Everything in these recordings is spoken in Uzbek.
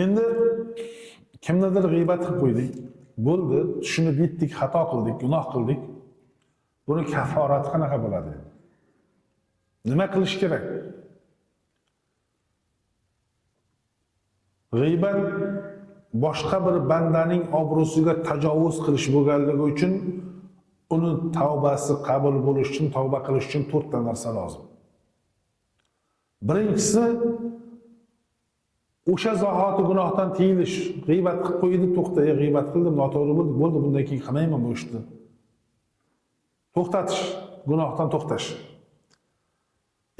Endi kimnidir g'iybat qilib qo'ydik. Bo'ldi, tushunib yetdik, xato qildik, gunoh qildik. Buni kafforati qanaqa bo'ladi? Nima qilish kerak? G'iybat boshqa bir bandaning obro'siga tajovuz qilish bo'lganligi uchun uni tavbasi qabul bo'lish uchun, tavba qilish uchun 4 ta narsa lozim. Birinchisi o'sha zahoti gunohdan tiyilish. G'iybat qilib qo'ydi, to'xta, g'iybat qildim, noto'g'ri bo'ldi, bo'ldi, bundan keyin qilmayman bu ishni. To'xtatish, gunohdan to'xtash.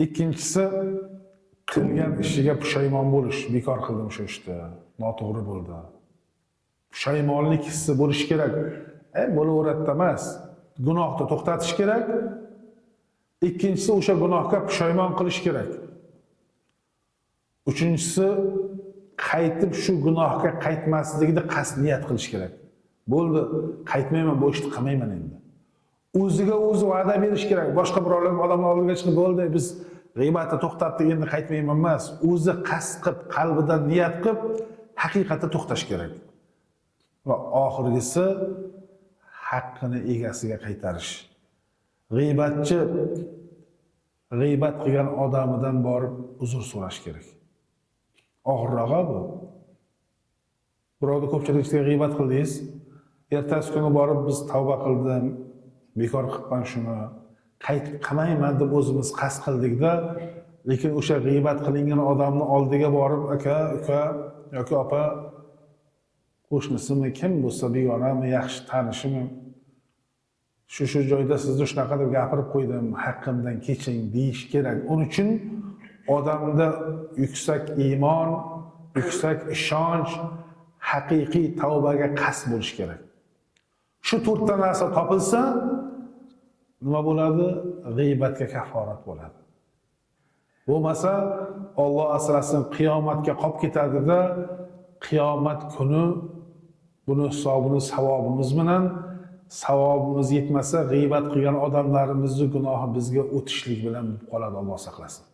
Ikkinchisi qilgan ishiga pushaymon bo'lish, bekor qildim shu ishni, noto'g'ri bo'ldi. Pushaymonlik hissi bo'lish kerak. Bo'laveradi emas. Gunohni to'xtatish kerak. Ikkinchisi o'sha gunohga pushaymon qilish kerak. Uchinchisi qaytib shu gunohga qaytmasligida qasd niyat qilish kerak. Bo'ldi, qaytmayman, bu ishni qilmayman endi. O'ziga o'zi va'da berish kerak. Boshqa birovlar odamlar oldiga chiqib bo'ldi, biz g'iybatni to'xtatdik, endi qaytmayman emas. O'zi qasd qilib, qalbidan niyat qilib, haqiqatda to'xtash kerak. Va oxirgisi haqqini egasiga qaytarish. G'iybatchi g'iybat qilgan odamidan borib uzr so'rash kerak. Og'irrog'i bu. Birovni ko'pchilikga g'iybat qildingiz, ertasi kuni borib biz tavba qildim, bekor qilibman shuni, qaytib qilmayman deb o'zimiz qasd qildik-da, lekin o'sha g'iybat qilingan odamni oldiga borib, aka, uka yoki opa, qo'shnisimi, kim bo'lsa, begonami, yaxshi tanishimi, shu joyda sizni shunaqa deb gapirib qo'ydim, haqqimdan kechiring deyish kerak. Uning uchun odamda yuksak iymon, yuksak ishonch, haqiqiy tavbaga qasd bo'lish kerak. Shu 4 ta narsa topilsa, nima bo'ladi? G'iybatga kafforat bo'ladi. Bo'lmasa, Alloh asrasin, qiyomatga qolib ketadi-da, qiyomat kuni buni hisobini savobimiz bilan, savobimiz yetmasa, g'iybat qilgan odamlarimizni gunohi bizga o'tishlik bilan qoladi, Alloh saqlasin.